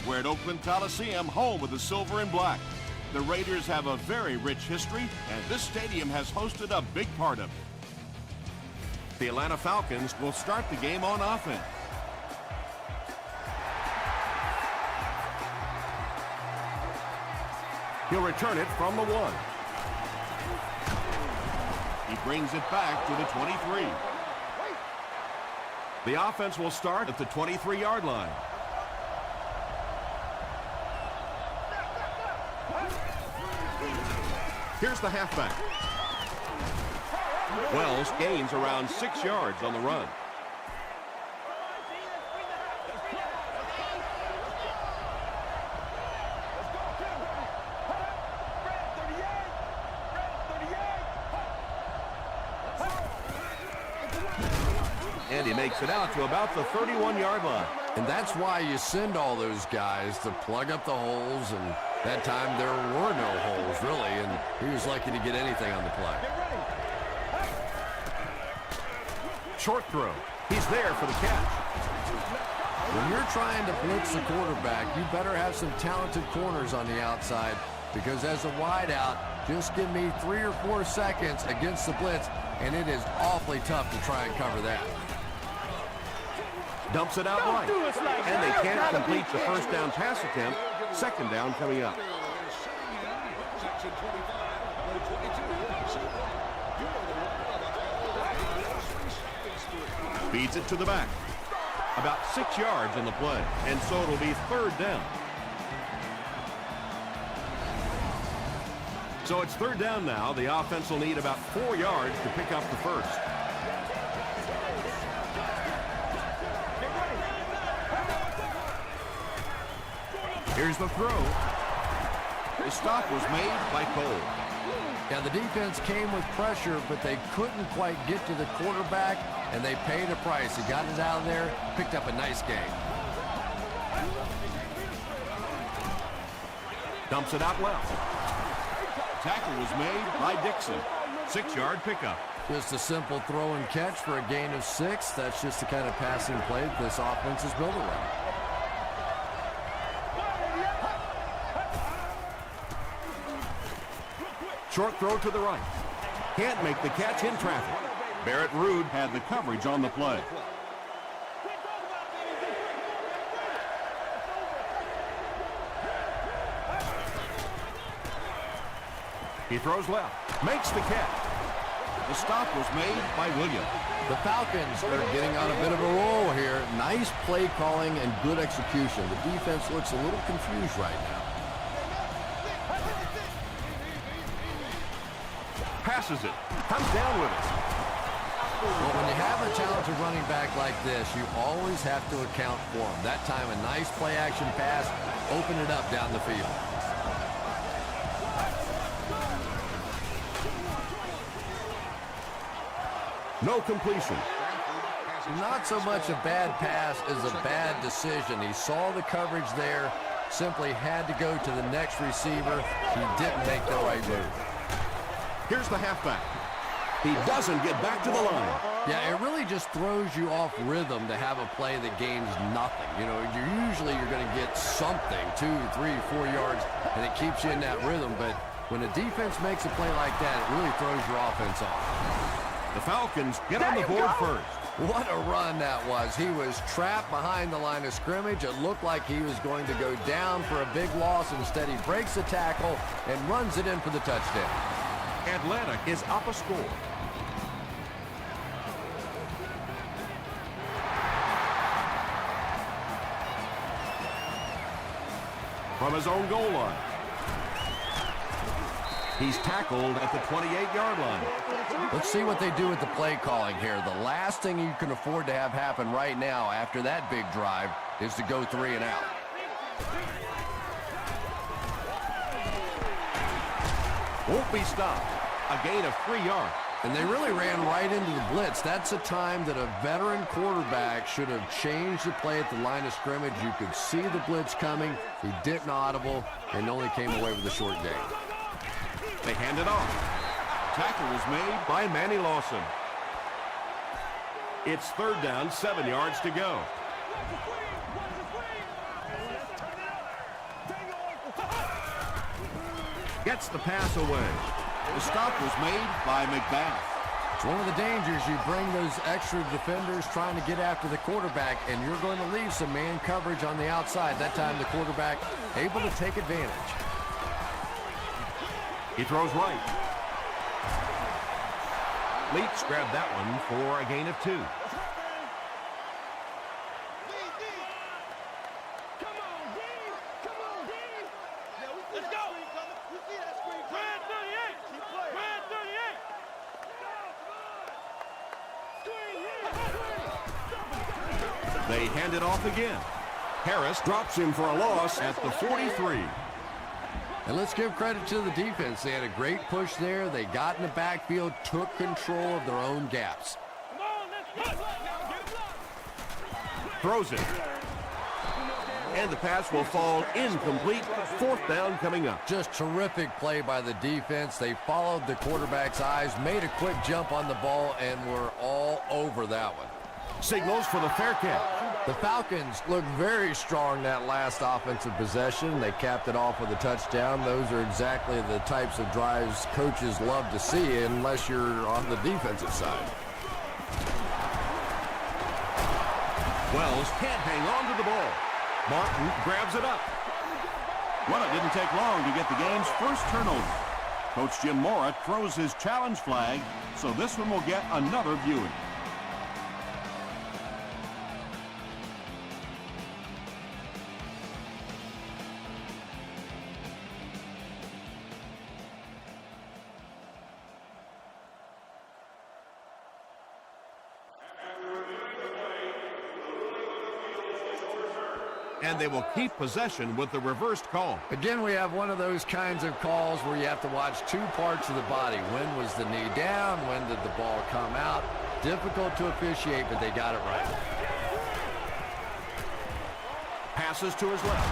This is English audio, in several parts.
We're at Oakland Coliseum, home of the silver and black. The Raiders have a very rich history, and this stadium has hosted a big part of it. The Atlanta Falcons will start the game on offense. He'll return it from the 1. He brings it back to the 23. The offense will start at the 23-yard line. Here's the halfback. Wells gains around 6 yards on the run. And he makes it out to about the 31-yard line. And that's why you send all those guys to plug up the holes, and that time there were no holes, really, and he was lucky to get anything on the play. Short throw. He's there for the catch. When you're trying to blitz the quarterback, you better have some talented corners on the outside, because as a wideout, just give me 3 or 4 seconds against the blitz, and it is awfully tough to try and cover that. Dumps it out right, and they can't complete the first down pass attempt. Second down coming up. Feeds it to the back. About 6 yards in the play, and so it'll be third down. So it's third down now. The offense will need about 4 yards to pick up the first. Here's the throw. The stop was made by Cole. Yeah, the defense came with pressure, but they couldn't quite get to the quarterback, and they paid a price. He got it out of there, picked up a nice gain. Dumps it out well. Tackle was made by Dixon. 6-yard pickup. Just a simple throw and catch for a gain of 6. That's just the kind of passing play that this offense is built around. Short throw to the right. Can't make the catch in traffic. Barrett Ruud had the coverage on the play. He throws left. Makes the catch. The stop was made by Williams. The Falcons are getting on a bit of a roll here. Nice play calling and good execution. The defense looks a little confused right now. Passes it. Comes down with it. Well, when you have a talented running back like this, you always have to account for him. That time, a nice play-action pass opened it up down the field. No completion. Not so much a bad pass as a bad decision. He saw the coverage there, simply had to go to the next receiver. He didn't make the right move. Here's the halfback. He doesn't get back to the line. Yeah, it really just throws you off rhythm to have a play that gains nothing. You know, you're going to get something, 2, 3, 4 yards, and it keeps you in that rhythm. But when a defense makes a play like that, it really throws your offense off. The Falcons get on the board first. What a run that was. He was trapped behind the line of scrimmage. It looked like he was going to go down for a big loss. Instead, he breaks the tackle and runs it in for the touchdown. Atlanta is up a score. From his own goal line. He's tackled at the 28-yard line. Let's see what they do with the play calling here. The last thing you can afford to have happen right now after that big drive is to go 3 and out. Won't be stopped. A gain of 3 yards. And they really ran right into the blitz. That's a time that a veteran quarterback should have changed the play at the line of scrimmage. You could see the blitz coming. He didn't audible and only came away with a short gain. They hand it off. Tackle was made by Manny Lawson. It's third down, 7 yards to go. Gets the pass away. The stop was made by McBath. It's one of the dangers. You bring those extra defenders trying to get after the quarterback, and you're going to leave some man coverage on the outside. That time the quarterback able to take advantage. He throws right. Leach grabbed that one for a gain of 2. They hand it off again. Harris drops him for a loss at the 43. And let's give credit to the defense. They had a great push there. They got in the backfield, took control of their own gaps. Throws it. And the pass will fall incomplete. 4th down coming up. Just terrific play by the defense. They followed the quarterback's eyes, made a quick jump on the ball, and were all over that one. Signals for the fair catch. The Falcons looked very strong that last offensive possession. They capped it off with a touchdown. Those are exactly the types of drives coaches love to see unless you're on the defensive side. Wells can't hang on to the ball. Martin grabs it up. Well, it didn't take long to get the game's first turnover. Coach Jim Mora throws his challenge flag, so this one will get another viewing. And they will keep possession with the reversed call. Again, we have one of those kinds of calls where you have to watch 2 parts of the body. When was the knee down? When did the ball come out? Difficult to officiate, but they got it right. Passes to his left.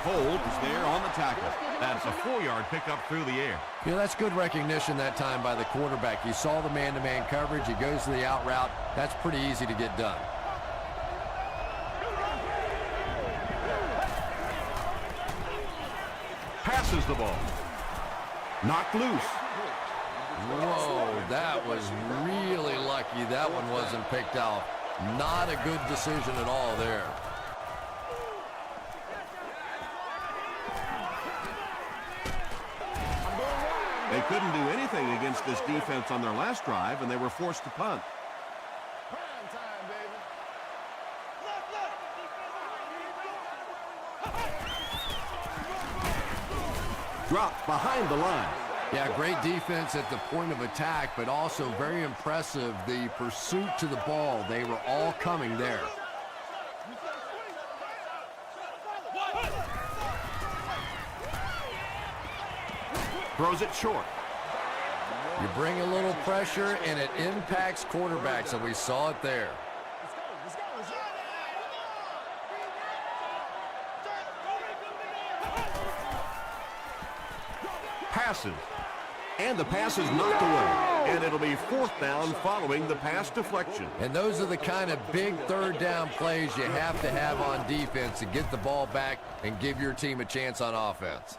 Hold is there on the tackle. That's a 4-yard pickup through the air. You know, that's good recognition that time by the quarterback. He saw the man-to-man coverage. He goes to the out route. That's pretty easy to get done. Passes the ball. Knocked loose. Whoa, that was really lucky that one wasn't picked off. Not a good decision at all there. They couldn't do anything against this defense on their last drive, and they were forced to punt. Dropped behind the line. Yeah, great defense at the point of attack, but also very impressive the pursuit to the ball. They were all coming there. Throws it short. You bring a little pressure, and it impacts quarterbacks, and we saw it there. Passes. And the pass is knocked away. And it'll be 4th down following the pass deflection. And those are the kind of big 3rd down plays you have to have on defense to get the ball back and give your team a chance on offense.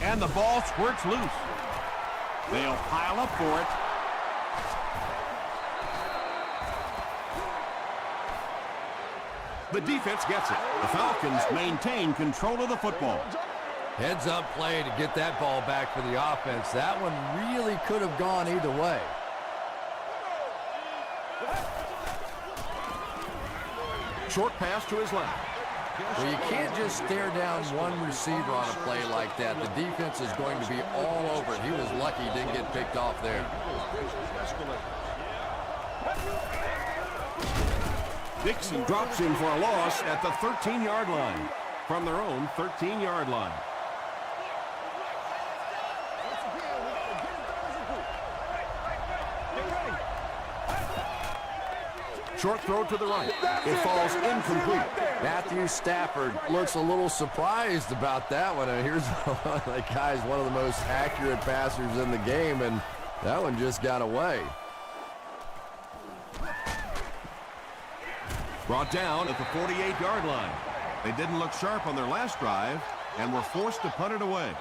And the ball squirts loose. They'll pile up for it. The defense gets it. The Falcons maintain control of the football. Heads up play to get that ball back for the offense. That one really could have gone either way. Short pass to his left. Well, you can't just stare down one receiver on a play like that. The defense is going to be all over it. He was lucky he didn't get picked off there. Dixon drops him for a loss at the 13-yard line. From their own 13-yard line. Short throw to the right. It falls incomplete. Matthew Stafford looks a little surprised about that one. And here's the guy's one of the most accurate passers in the game, and that one just got away. Brought down at the 48-yard line. They didn't look sharp on their last drive and were forced to punt it away.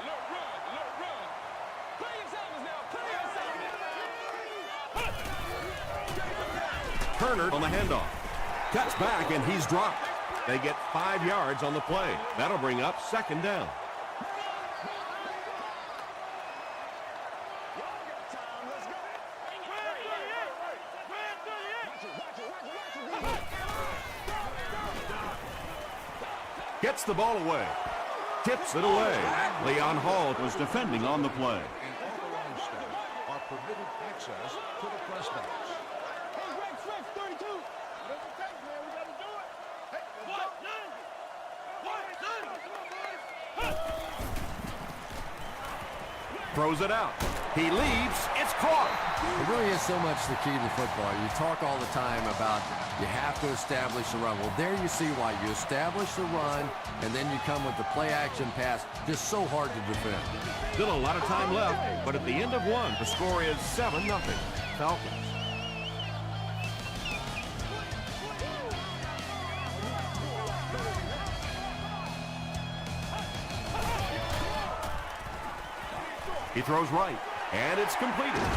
Turner on the handoff. Cuts back, and he's dropped. They get 5 yards on the play. That'll bring up 2nd down. Gets the ball away. Tips it away. Leon Hall was defending on the play. And all the line staff are permitted access to the press box. Throws it out. He leaps. It's caught. It really is so much the key to football. You talk all the time about you have to establish the run. Well, there you see why. You establish the run, and then you come with the play-action pass. Just so hard to defend. Still a lot of time left, but at the end of one, the score is 7-0. Falcons. He throws right, and it's completed.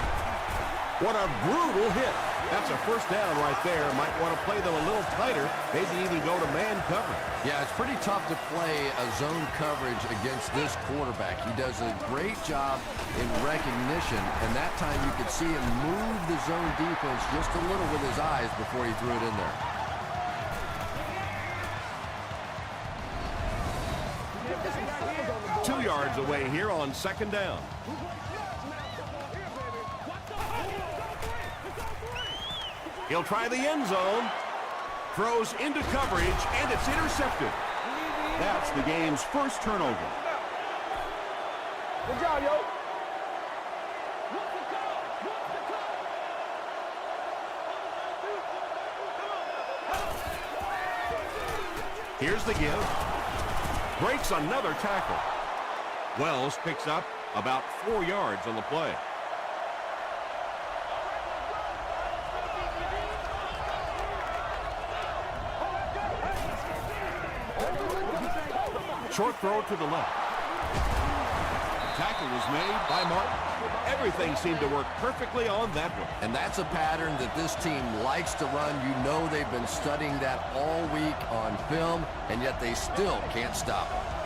What a brutal hit. That's a first down right there. Might want to play them a little tighter, maybe even go to man coverage. Yeah, it's pretty tough to play a zone coverage against this quarterback. He does a great job in recognition, and that time you could see him move the zone defense just a little with his eyes before he threw it in there. Two yards away here on 2nd down. He'll try the end zone. Throws into coverage, and it's intercepted. That's the game's first turnover. Good job, yo. Here's the give. Breaks another tackle. Wells picks up about 4 yards on the play. Short throw to the left. Tackle was made by Martin. Everything seemed to work perfectly on that one. And that's a pattern that this team likes to run. You know they've been studying that all week on film, and yet they still can't stop it.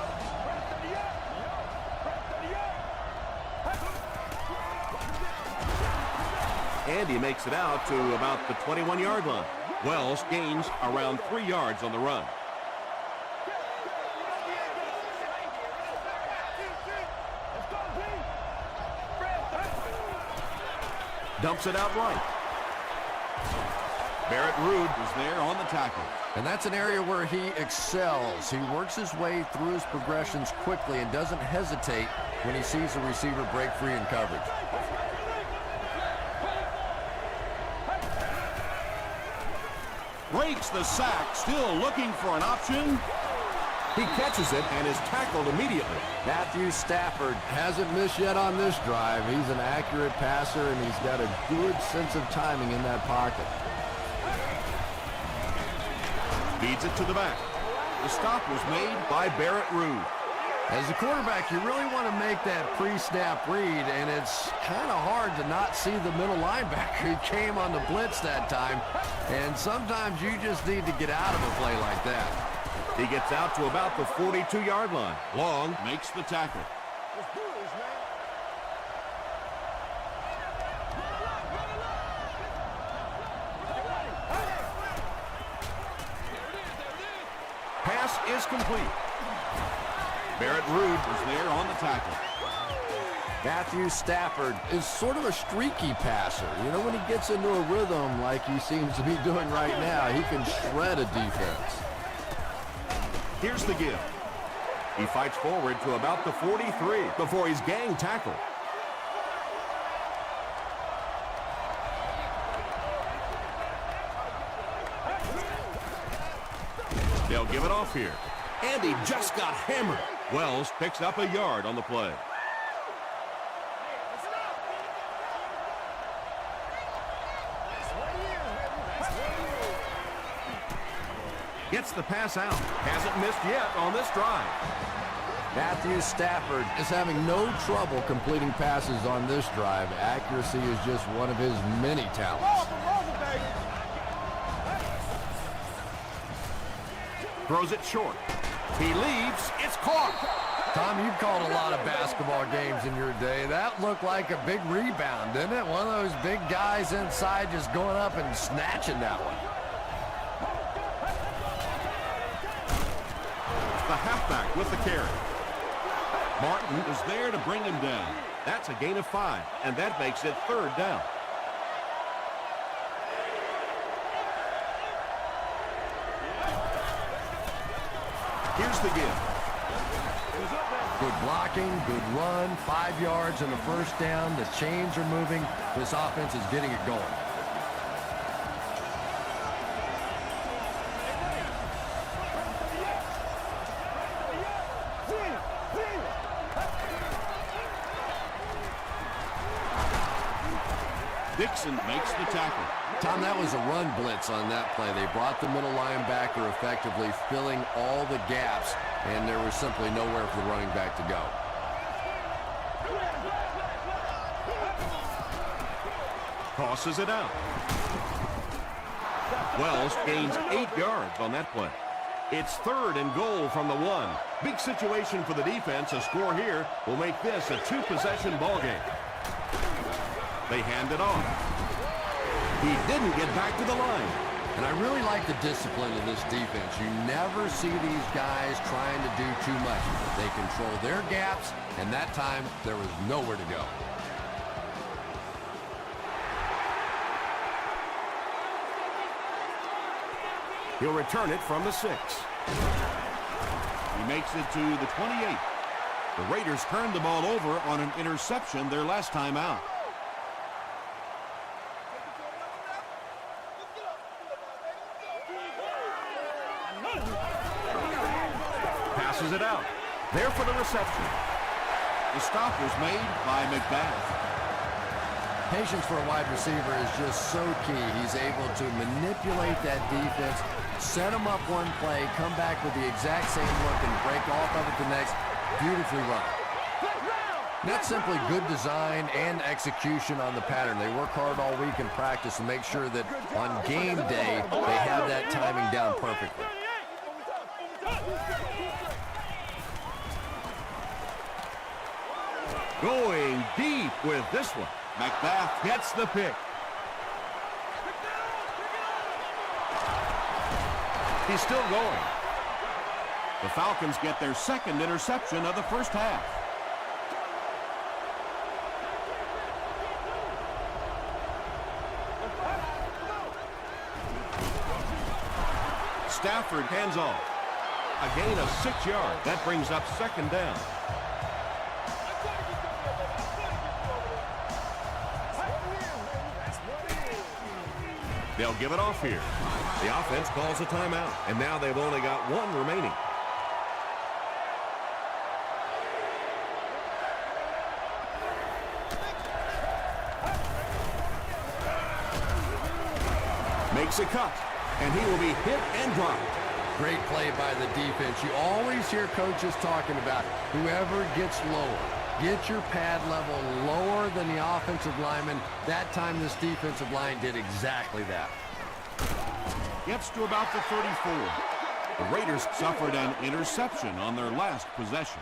Andy makes it out to about the 21-yard line. Wells gains around 3 yards on the run. Dumps it out right. Barrett Ruud is there on the tackle. And that's an area where he excels. He works his way through his progressions quickly and doesn't hesitate when he sees a receiver break free in coverage. Breaks the sack, still looking for an option. He catches it and is tackled immediately. Matthew Stafford hasn't missed yet on this drive. He's an accurate passer, and he's got a good sense of timing in that pocket. Feeds it to the back. The stop was made by Barrett Ruud. As a quarterback, you really want to make that pre-snap read, and it's kind of hard to not see the middle linebacker who came on the blitz that time. And sometimes you just need to get out of a play like that. He gets out to about the 42-yard line. Long makes the tackle. Let's do this, man. Pass is complete. Barrett Ruud was there on the tackle. Matthew Stafford is sort of a streaky passer. You know, when he gets into a rhythm like he seems to be doing right now, he can shred a defense. Here's the give. He fights forward to about the 43 before he's gang tackled. They'll give it off here. And he just got hammered. Wells picks up a yard on the play. Gets the pass out. Hasn't missed yet on this drive. Matthew Stafford is having no trouble completing passes on this drive. Accuracy is just one of his many talents. Throws it short. He leaves. It's caught. Tom, you've called a lot of basketball games in your day. That looked like a big rebound, didn't it? One of those big guys inside just going up and snatching that one. The halfback with the carry. Martin is there to bring him down. That's a gain of 5, and that makes it 3rd down. Here's the give. Good blocking, good run, 5 yards and a first down. The chains are moving. This offense is getting it going. Dixon makes the tackle. Tom, that was a run blitz on that play. They brought the middle linebacker effectively, filling all the gaps, and there was simply nowhere for the running back to go. Tosses it out. Wells gains 8 yards on that play. It's 3rd and goal from the 1. Big situation for the defense. A score here will make this a 2-possession ball game. They hand it off. He didn't get back to the line. And I really like the discipline of this defense. You never see these guys trying to do too much. They control their gaps, and that time there was nowhere to go. He'll return it from the 6. He makes it to the 28. The Raiders turned the ball over on an interception their last time out. Passes it out. There for the reception. The stop was made by McBath. Patience for a wide receiver is just so key. He's able to manipulate that defense, set them up one play, come back with the exact same look, and break off of it the next. Beautifully run. That's simply good design and execution on the pattern. They work hard all week in practice to make sure that on game day they have that timing down perfectly. Going deep with this one. McBath gets the pick. He's still going. The Falcons get their 2nd interception of the first half. Stafford hands off. A gain of 6 yards. That brings up 2nd down. They'll give it off here. The offense calls a timeout, and now they've only got 1 remaining. Makes a cut, and he will be hit and dropped. Great play by the defense. You always hear coaches talking about whoever gets lower. Get your pad level lower than the offensive lineman. That time this defensive line did exactly that. Gets to about the 34. The Raiders suffered an interception on their last possession.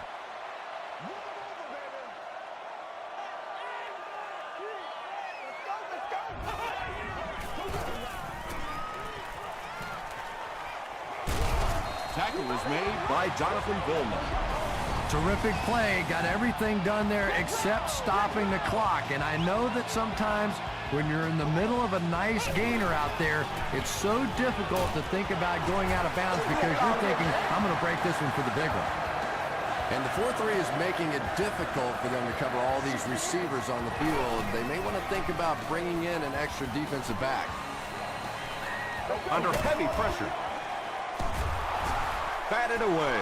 Tackle is made by Jonathan Goldman. Terrific play. Got everything done there except stopping the clock. And I know that sometimes when you're in the middle of a nice gainer out there, it's so difficult to think about going out of bounds because you're thinking, I'm going to break this one for the big one. And the 4-3 is making it difficult for them to cover all these receivers on the field. They may want to think about bringing in an extra defensive back. Under heavy pressure. Batted away.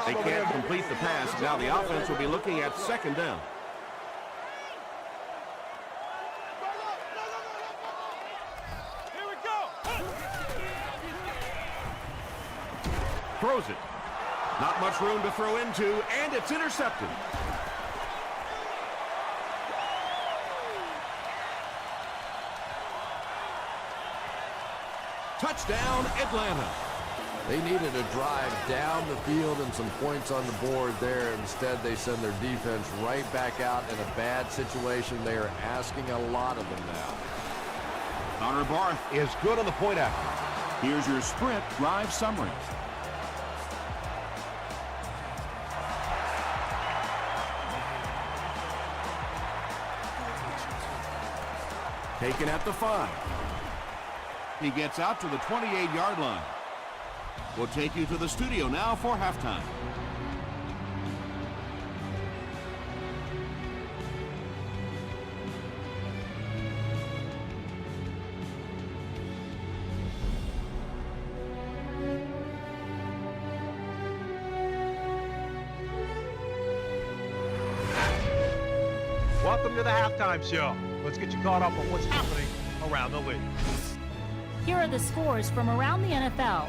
They can't complete the pass. Now the offense will be looking at 2nd down. Here we go. Throws it. Not much room to throw into, and it's intercepted. Touchdown, Atlanta. They needed a drive down the field and some points on the board there. Instead, they send their defense right back out in a bad situation. They are asking a lot of them now. Connor Barth Is good on the point after. Here's your Sprint drive summary. Taken at the 5. He gets out to the 28-yard line. We'll take you to the studio now for halftime. Welcome to the halftime show. Let's get you caught up on what's happening around the league. Here are the scores from around the NFL.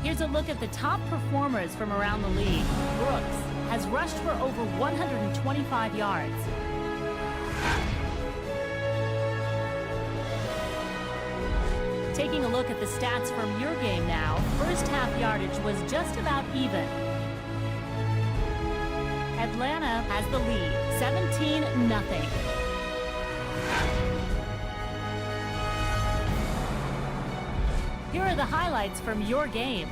Here's a look at the top performers from around the league. Brooks has rushed for over 125 yards. Taking a look at the stats from your game now, first half yardage was just about even. Atlanta has the lead, 17-0. Here are the highlights from your game.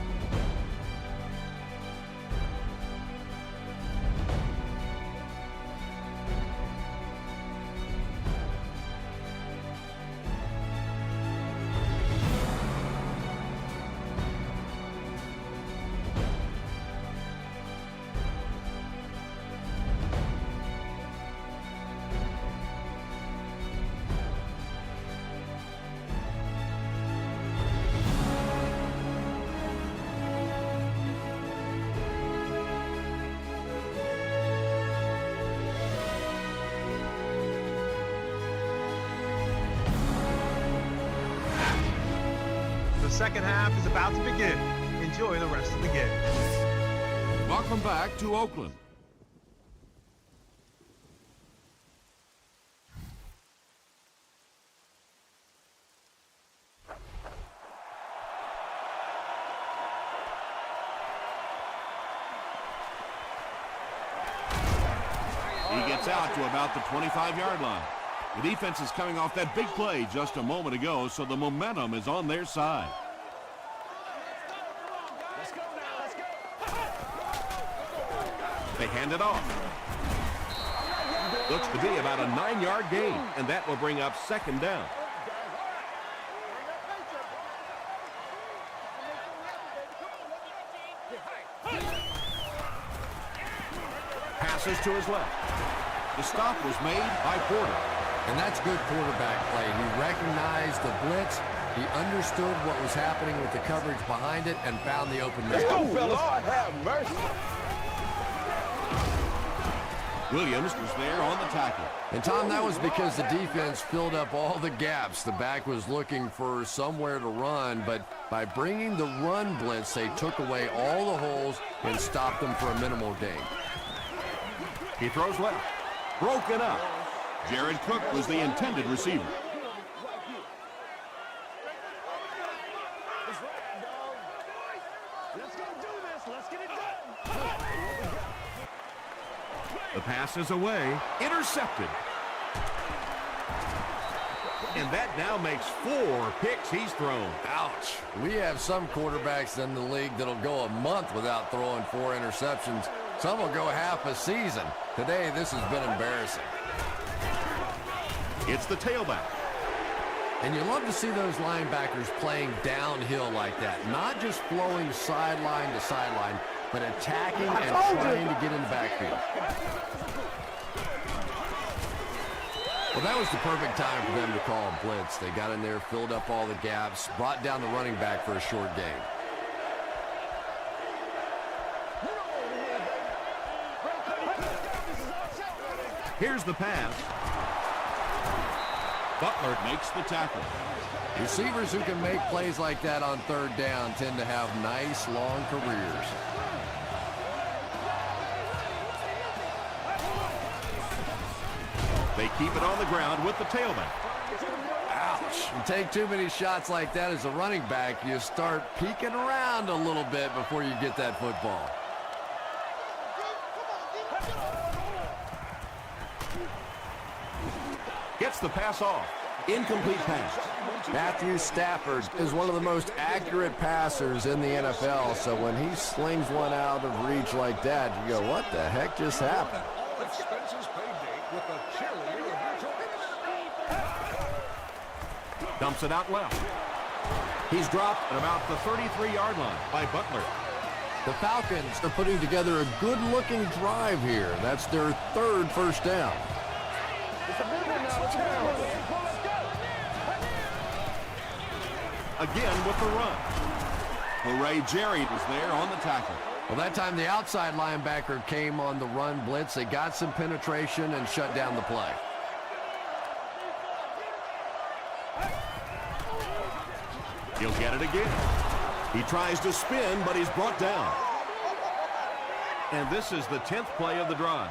The second half is about to begin. Enjoy the rest of the game. Welcome back to Oakland. He gets out to about the 25-yard line. The defense is coming off that big play just a moment ago, so the momentum is on their side. They hand it off. Looks to be about a 9-yard gain, and that will bring up second down. Passes to his left. The stop was made by Porter. And that's good quarterback play. He recognized the blitz. He understood what was happening with the coverage behind it and found the open man. Lord have mercy. Williams was there on the tackle. And, Tom, that was because the defense filled up all the gaps. The back was looking for somewhere to run, but by bringing the run blitz, they took away all the holes and stopped them for a minimal gain. He throws left. Broken up. Jared Cook was the intended receiver. The pass is away. Intercepted. And that now makes 4 picks he's thrown. Ouch. We have some quarterbacks in the league that'll go a month without throwing 4 interceptions. Some will go half a season. Today, this has been embarrassing. It's the tailback. And you love to see those linebackers playing downhill like that. Not just flowing sideline to sideline, but attacking and trying to get in the backfield. Well, that was the perfect time for them to call a blitz. They got in there, filled up all the gaps, brought down the running back for a short gain. Here's the pass. Butler makes the tackle. Receivers who can make plays like that on third down tend to have nice, long careers. They keep it on the ground with the tailback. Ouch. You take too many shots like that as a running back, you start peeking around a little bit before you get that football. Gets the pass off. Incomplete pass. Matthew Stafford is one of the most accurate passers in the NFL, so when he slings one out of reach like that, you go, what the heck just happened? Expenses paid date with a cheerleader of your choice. Dumps it out left. He's dropped at about the 33-yard line by Butler. The Falcons are putting together a good-looking drive here. That's their third first down. Again with the run. Hooray, Jerry was there on the tackle. Well, that time the outside linebacker came on the run blitz. They got some penetration and shut down the play. He'll get it again. He tries to spin, but he's brought down. And this is the 10th play of the drive.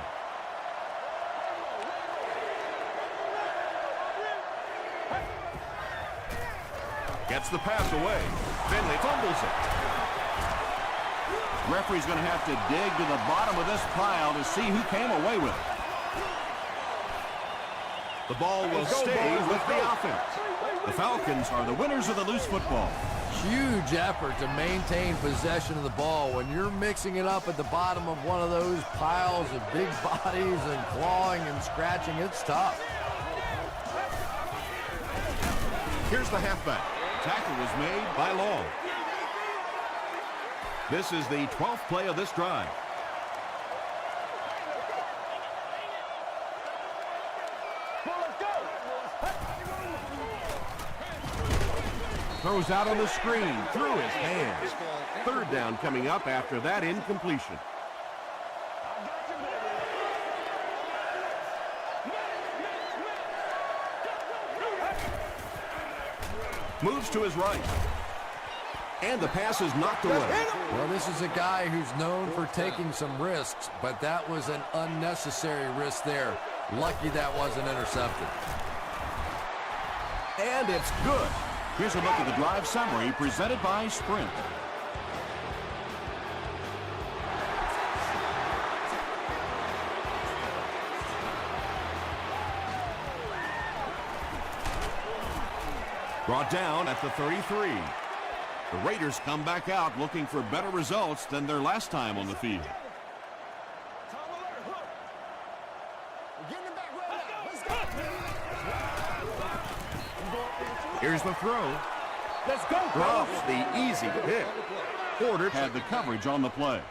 Gets the pass away. Finley fumbles it. Referee's going to have to dig to the bottom of this pile to see who came away with it. The ball will stay with the offense. The Falcons are the winners of the loose football. Huge effort to maintain possession of the ball. When you're mixing it up at the bottom of one of those piles of big bodies and clawing and scratching, it's tough. Here's the halfback. Tackle was made by Long. This is the 12th play of this drive. Throws out on the screen through his hands. Third down coming up after that incompletion. Moves to his right. And the pass is knocked away. Well, this is a guy who's known for taking some risks, but that was an unnecessary risk there. Lucky that wasn't intercepted. And it's good. Here's a look at the drive summary presented by Sprint. Brought down at the 33. The Raiders come back out looking for better results than their last time on the field. Here's the throw. Let's go. Drops the easy pick. Porter had the coverage on the play.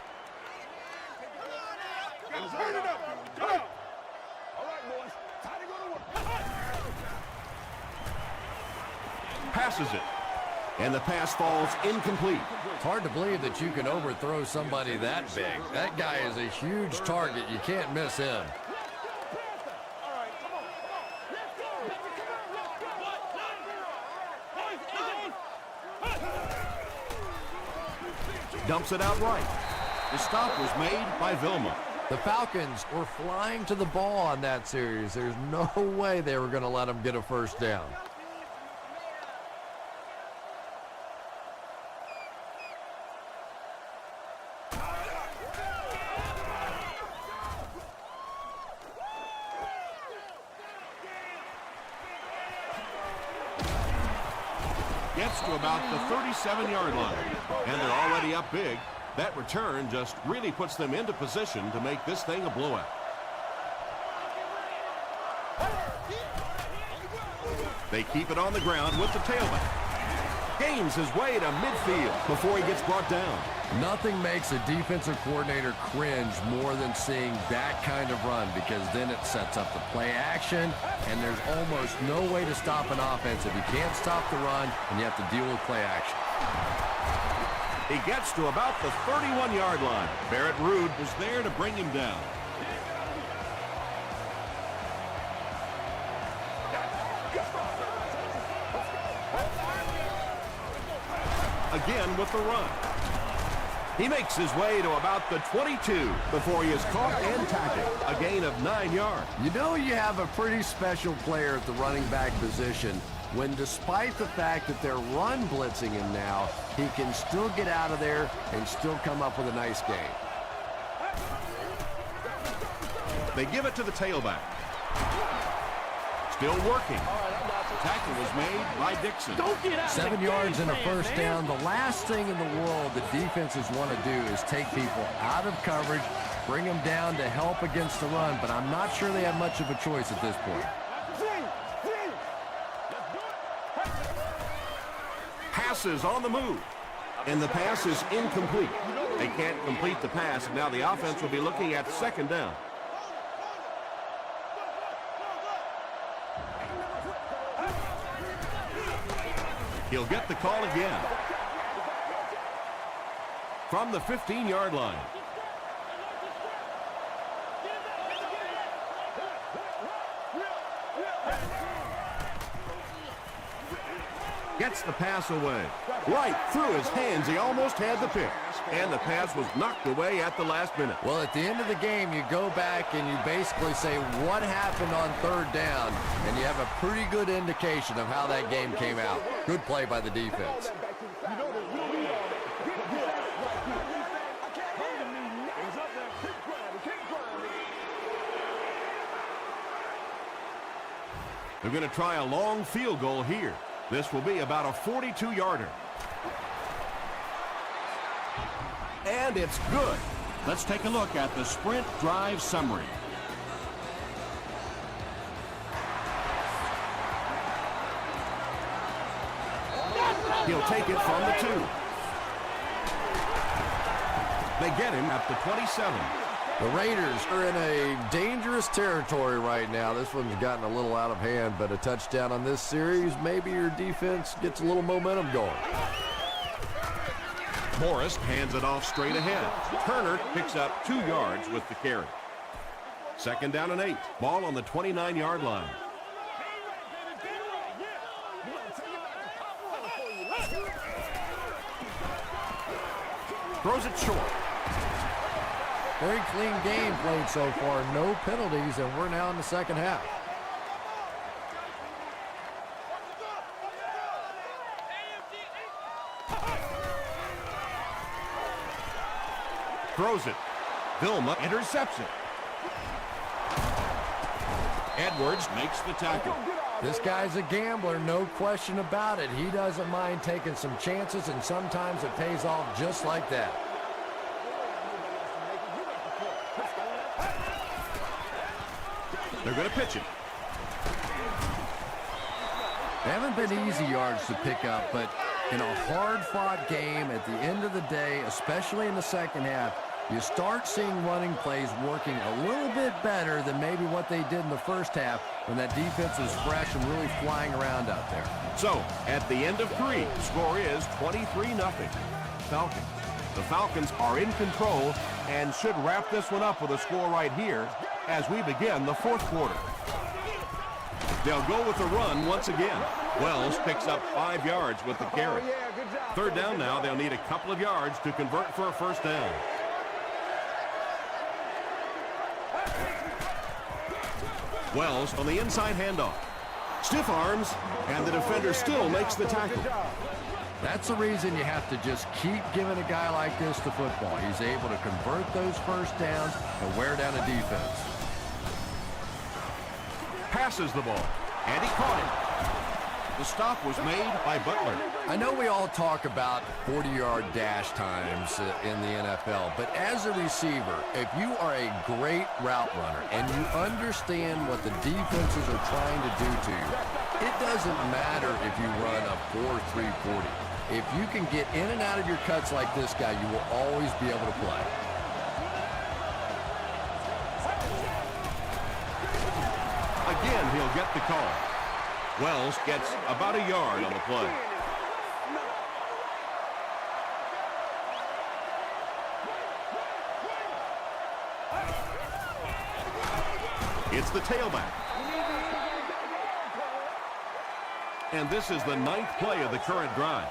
Passes it. And the pass falls incomplete. It's hard to believe that you can overthrow somebody that big. That guy is a huge target. You can't miss him. Dumps it out right. The stop was made by Vilma. The Falcons were flying to the ball on that series. There's no way they were going to let them get a first down. Gets to about the 37-yard line. And they're already up big. That return just really puts them into position to make this thing a blowout. They keep it on the ground with the tailback. Gains his way to midfield before he gets brought down. Nothing makes a defensive coordinator cringe more than seeing that kind of run, because then it sets up the play action, and there's almost no way to stop an offense if you can't stop the run and you have to deal with play action. He gets to about the 31-yard line. Barrett Ruud was there to bring him down. Again with the run. He makes his way to about the 22 before he is caught and tackled. A gain of 9 yards. You know you have a pretty special player at the running back position when, despite the fact that they're run blitzing him now, he can still get out of there and still come up with a nice gain. They give it to the tailback. Still working. Tackle was made by Dixon. 7 yards and a first down. The last thing in the world that defenses want to do is take people out of coverage, bring them down to help against the run, but I'm not sure they have much of a choice at this point. Passes on the move. And the pass is incomplete. They can't complete the pass, and now the offense will be looking at second down. He'll get the call again. From the 15-yard line. Gets the pass away. Right through his hands. He almost had the pick. And the pass was knocked away at the last minute. Well, at the end of the game, you go back and you basically say what happened on third down, and you have a pretty good indication of how that game came out. Good play by the defense. They're going to try a long field goal here. This will be about a 42-yarder. And it's good. Let's take a look at the sprint drive summary. He'll take it from the 2. They get him at the 27. The Raiders are in a dangerous territory right now. This one's gotten a little out of hand, but a touchdown on this series, maybe your defense gets a little momentum going. Morris hands it off straight ahead. Turner picks up 2 yards with the carry. Second down and 8. Ball on the 29-yard line. Throws it short. Very clean game played so far. No penalties, and we're now in the second half. Throws it. Vilma intercepts it. Edwards makes the tackle. This guy's a gambler, no question about it. He doesn't mind taking some chances, and sometimes it pays off just like that. They're going to pitch it. They haven't been easy yards to pick up, but in a hard-fought game at the end of the day, especially in the second half, you start seeing running plays working a little bit better than maybe what they did in the first half when that defense was fresh and really flying around out there. So, at the end of 3, score is 23-0. Falcons. The Falcons are in control and should wrap this one up with a score right here as we begin the fourth quarter. They'll go with the run once again. Wells picks up 5 yards with the carry. Third down now. They'll need a couple of yards to convert for a first down. Wells on the inside handoff. Stiff arms, and the defender still makes the tackle. That's the reason you have to just keep giving a guy like this the football. He's able to convert those first downs and wear down a defense. Passes the ball, and he caught it. The stop was made by Butler. I know we all talk about 40-yard dash times in the NFL, but as a receiver, if you are a great route runner and you understand what the defenses are trying to do to you, it doesn't matter if you run a 4.340. If you can get in and out of your cuts like this guy, you will always be able to play. Again, he'll get the call. Wells gets about a yard on the play. It's the tailback. And this is the 9th play of the current drive.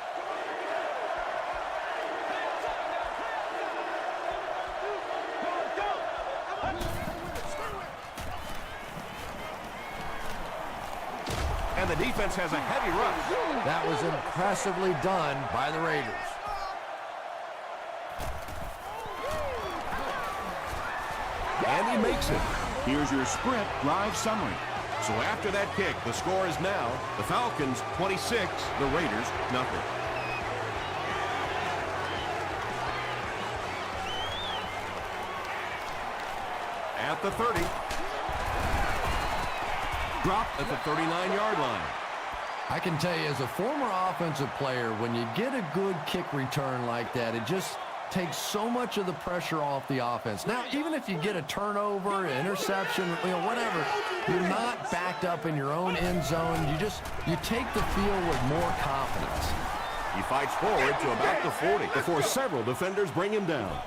And the defense has a heavy rush. That was impressively done by the Raiders. And he makes it. Here's your sprint drive summary. So after that kick, the score is now the Falcons 26, the Raiders nothing. At the 30. Dropped at the 39-yard line. I can tell you, as a former offensive player, when you get a good kick return like that, it just takes so much of the pressure off the offense. Now, even if you get a turnover, an interception, whatever, you're not backed up in your own end zone. You take the field with more confidence. He fights forward to about the 40 before several defenders bring him down.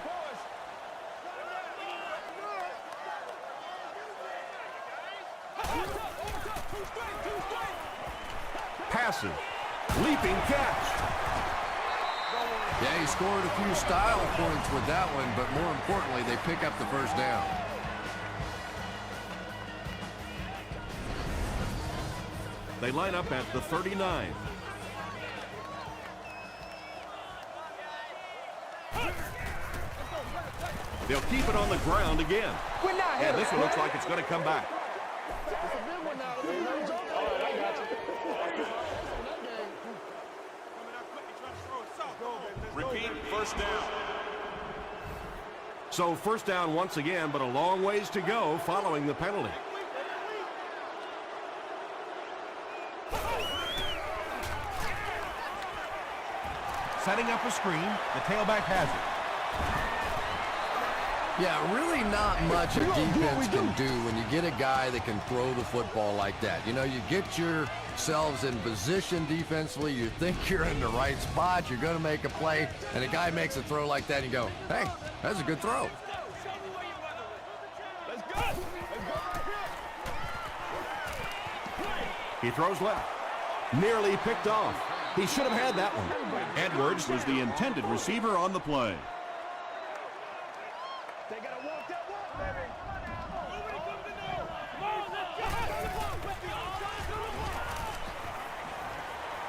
Passes. Leaping catch. Yeah, he scored a few style points with that one, but more importantly, they pick up the first down. They line up at the 39. They'll keep it on the ground again. And this one looks like it's going to come back. Repeat, first down. So first down once again, but a long ways to go following the penalty. Setting up a screen, the tailback has it. Yeah, really not much a defense can do when you get a guy that can throw the football like that. You get yourselves in position defensively. You think you're in the right spot. You're going to make a play, and a guy makes a throw like that, and you go, hey, that's a good throw. He throws left. Nearly picked off. He should have had that one. Edwards was the intended receiver on the play.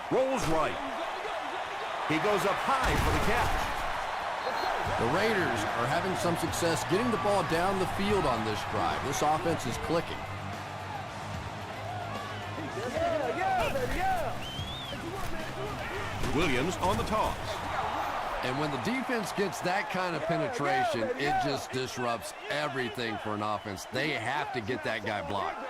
Rolls right. He goes up high for the catch. The Raiders are having some success getting the ball down the field on this drive. This offense is clicking. Williams on the toss. And when the defense gets that kind of penetration, it just disrupts everything for an offense. They have to get that guy blocked.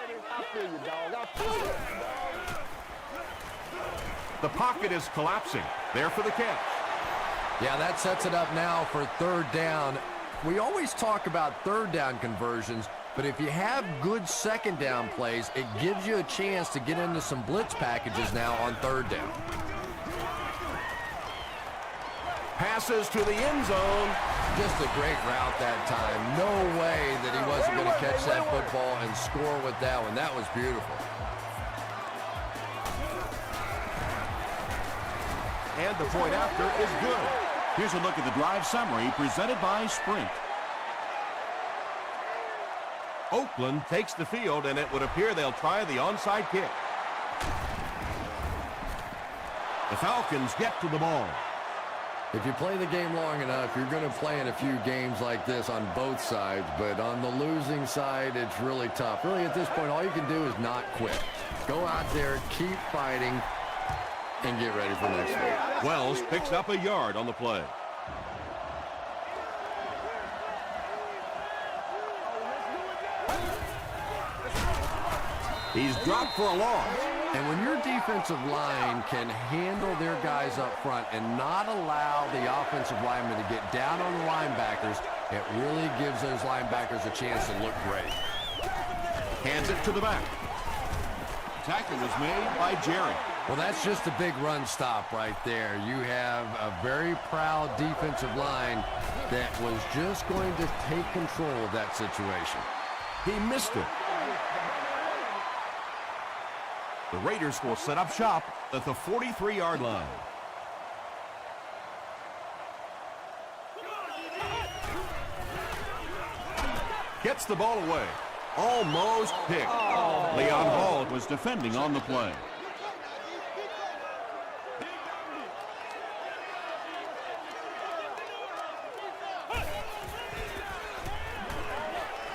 The pocket is collapsing. There for the catch. Yeah, that sets it up now for third down. We always talk about third down conversions, but if you have good second down plays, it gives you a chance to get into some blitz packages now on third down. Passes to the end zone. Just a great route that time. No way that he wasn't going to catch that football and score with that one. That was beautiful. And the point after is good. Here's a look at the drive summary presented by Sprint. Oakland takes the field, and it would appear they'll try the onside kick. The Falcons get to the ball. If you play the game long enough, you're going to play in a few games like this on both sides, but on the losing side, it's really tough. Really, at this point, all you can do is not quit. Go out there, keep fighting, and get ready for next week. Wells picks up a yard on the play. He's dropped for a loss. And when your defensive line can handle their guys up front and not allow the offensive linemen to get down on the linebackers, it really gives those linebackers a chance to look great. Hands it to the back. Tackle was made by Jerry. Well, that's just a big run stop right there. You have a very proud defensive line that was just going to take control of that situation. He missed it. The Raiders will set up shop at the 43-yard line. Gets the ball away. Almost picked. Leon Hall was defending on the play.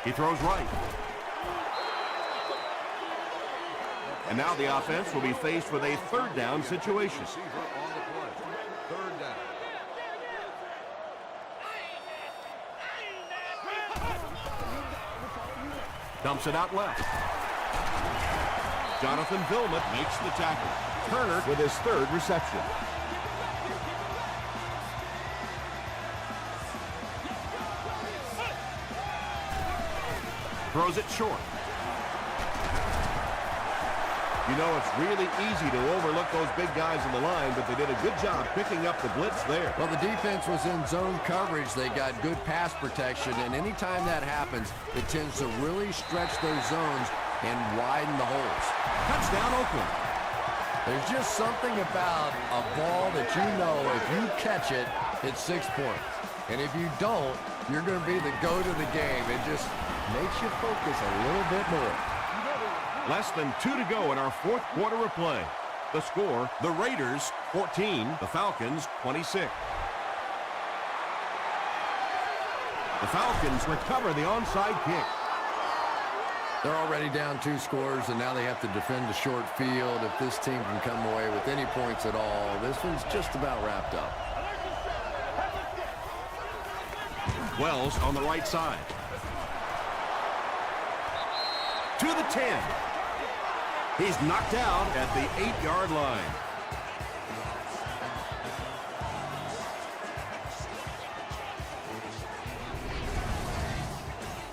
He throws right. And now the offense will be faced with a third down situation. Receiver on the play. Third down. Dumps it out left. Jonathan Vilmot makes the tackle. Turner with his third reception. Throws it short. You know, it's really easy to overlook those big guys in the line, but they did a good job picking up the blitz there. Well, the defense was in zone coverage. They got good pass protection, and anytime that happens, it tends to really stretch those zones and widen the holes. Touchdown, Oakland. There's just something about a ball that you know if you catch it, it's 6 points. And if you don't, you're going to be the goat of the game. It just makes you focus a little bit more. Less than 2 to go in our fourth quarter of play. The score, the Raiders 14, the Falcons 26. The Falcons recover the onside kick. They're already down 2 scores, and now they have to defend a short field. If this team can come away with any points at all, this one's just about wrapped up. Wells on the right side. To the 10. He's knocked out at the 8-yard line.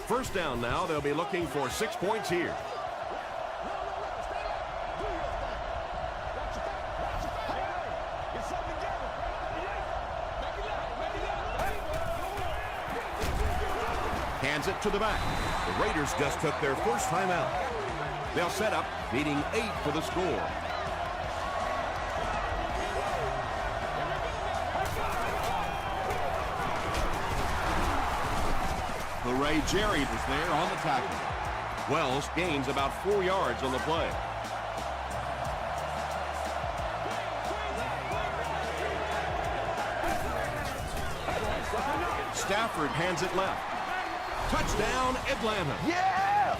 First down now. They'll be looking for 6 points here. Hands it to the back. The Raiders just took their first time out. They'll set up, needing 8 for the score. Ray Jerry was there on the tackle. Wells gains about 4 yards on the play. Stafford hands it left. Touchdown, Atlanta. Yeah!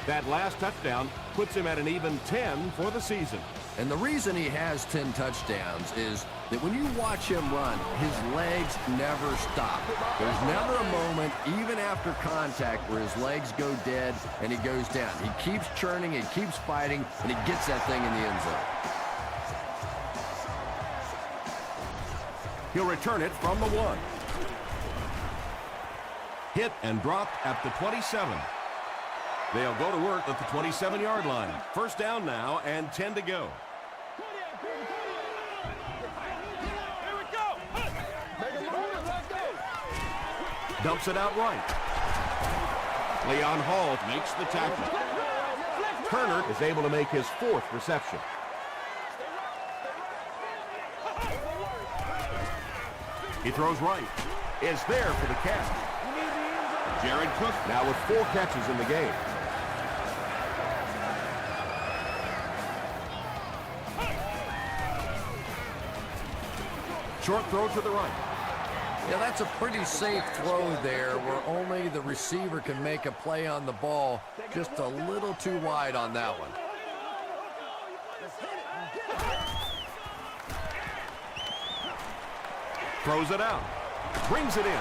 That last touchdown puts him at an even 10 for the season. And the reason he has 10 touchdowns is that when you watch him run, his legs never stop. There's never a moment, even after contact, where his legs go dead and he goes down. He keeps churning, he keeps fighting, and he gets that thing in the end zone. He'll return it from the 1. Hit and dropped at the 27. They'll go to work at the 27-yard line. First down now and 10 to go. Dumps it out right. Leon Hall makes the tackle. Turner is able to make his 4th reception. He throws right. Is there for the catch. Jared Cook now with 4 catches in the game. Short throw to the right. Yeah, that's a pretty safe throw there where only the receiver can make a play on the ball. Just a little too wide on that one. Throws it out. Brings it in.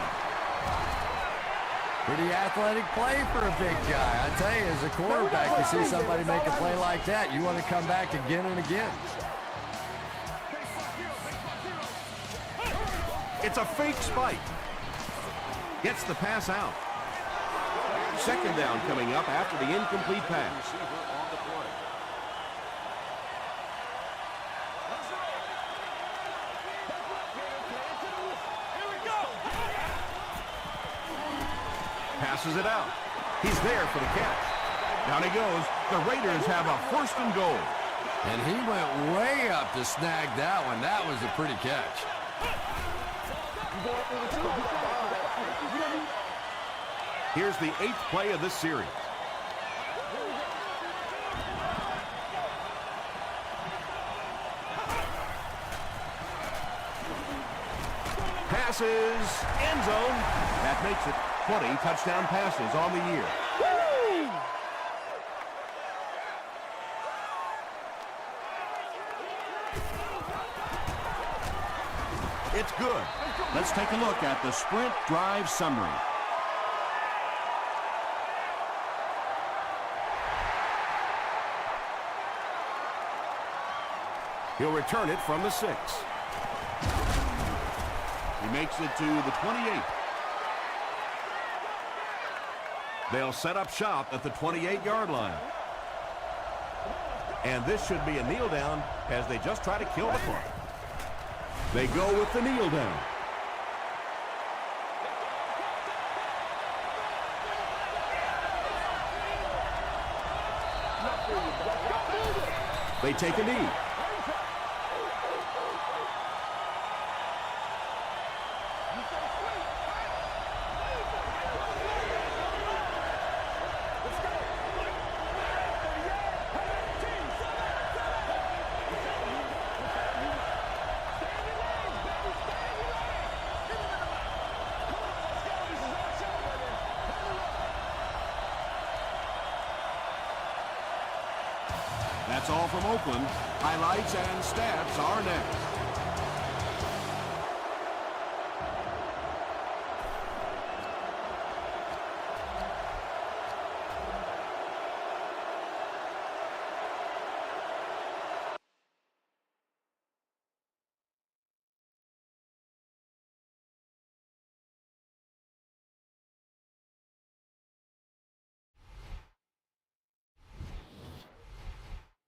Pretty athletic play for a big guy. I tell you, as a quarterback, you see somebody make a play like that, you want to come back again and again. It's a fake spike. Gets the pass out. Second down coming up after the incomplete pass. Passes it out. He's there for the catch. Down he goes. The Raiders have a 1st and goal. And he went way up to snag that one. That was a pretty catch. Here's the 8th play of this series. Passes, end zone. That makes it 20 touchdown passes on the year. It's good. Let's take a look at the sprint drive summary. He'll return it from the 6. He makes it to the 28. They'll set up shop at the 28-yard line. And this should be a kneel down as they just try to kill the clock. They go with the kneel down. They take a knee. That's all from Oakland. Highlights and stats are next.